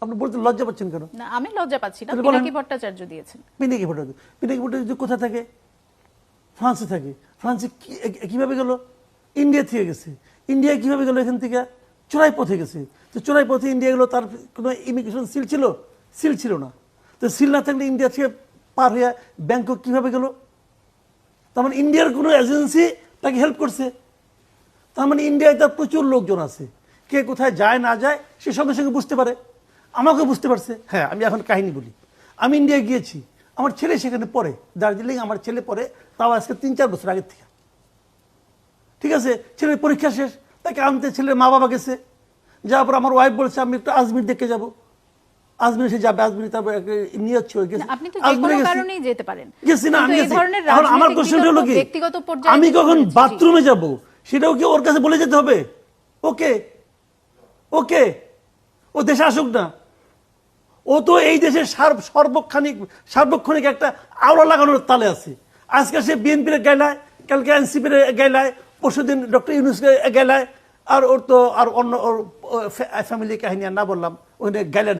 আপনি বলতে লজ্জা পাচ্ছেন কেন? না, আমি লজ্জা পাচ্ছি না। তাহলে বলেন। পিনাকি ভট্টাচার্য দিয়েছেন। পিনাকি ভট্টাচার্য কোথায় থাকে? ফ্রান্সে থাকে। ফ্রান্সে কিভাবে গেল? ইন্ডিয়া থেকে গেছে। ইন্ডিয়া কিভাবে গেল? এখান থেকে চোরাই পথে গেছে। তো চোরাই পথে ইন্ডিয়া গেল, তার কোনো ইমিগ্রেশন সিল ছিল? সিল ছিল না। তো সিল না থাকলে ইন্ডিয়া থেকে পার হয়ে ব্যাংকক কিভাবে গেল? তার মানে ইন্ডিয়ার কোনো এজেন্সি তাকে হেল্প করছে। তার মানে ইন্ডিয়ায় তার প্রচুর লোকজন আছে, কে কোথায় যায় না যায় সে সঙ্গে সঙ্গে বুঝতে পারে। আমাকে বুঝতে পারছে। হ্যাঁ, আমি এখন কাহিনী বলি। আমি ইন্ডিয়ায় গিয়েছি, আমার ছেলে সেখানে পড়ে, দার্জিলিং আমার ছেলে পড়ে, তাও আজকে 3-4 বছর আগের থেকে। ঠিক আছে, ছেলের পরীক্ষা শেষ, তাকে আনতে ছেলের মা বাবা গেছে। যাওয়ার পর আমার ওয়াইফ বলছে আমি একটু আজমির দেখে যাব। আজমির সে যাবে, আজমির তারপর নিয়ত ছিল গেছে। আপনি তো যে কোনো কারণেই যেতে পারেন। গেছি না, আমি কিন্তু এই গেছি। ধরনের এখন আমার রাজনৈতিক কোশ্চেনটা হলো কি, ব্যক্তিগত পর্যায়ে আমি যেতে কখন বলেছি। বাথরুমে যাব সেটাও কি ওর কাছে বলে যেতে হবে? ওকে ওকে, ও দেশে আসুক না। ও তো এই দেশের সার্বক্ষণিক একটা আওড়া লাগানোর তালে আছে। আজকে সে বিএনপির গাইলায়, কালকে এনসিপির গাইলায়, পরশুদিন ডক্টর ইউনূসকে গাইলায়, আর ওর তো আর অন্য ওর ফ্যামিলি কাহিনী আর না বললাম, ওখানে গাইলায়